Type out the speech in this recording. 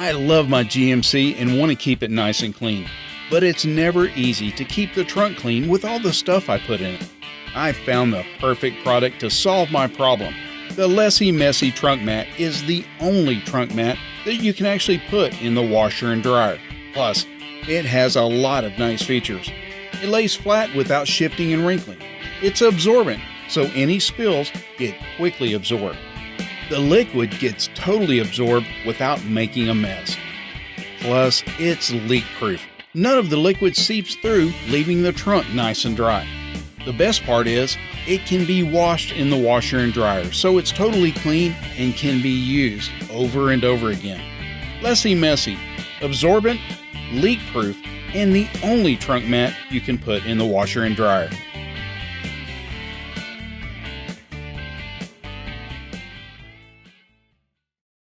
I love my GMC and want to keep it nice and clean, but it's never easy to keep the trunk clean with all the stuff I put in it. I found the perfect product to solve my problem. The Lessy Messy Trunk Mat is the only trunk mat that you can actually put in the washer and dryer. Plus, it has a lot of nice features. It lays flat without shifting and wrinkling. It's absorbent, so any spills get quickly absorbed. The liquid gets totally absorbed without making a mess. Plus, it's leak-proof. None of the liquid seeps through, leaving the trunk nice and dry. The best part is, it can be washed in the washer and dryer, so it's totally clean and can be used over and over again. Lessy Messy, absorbent, leak-proof, and the only trunk mat you can put in the washer and dryer.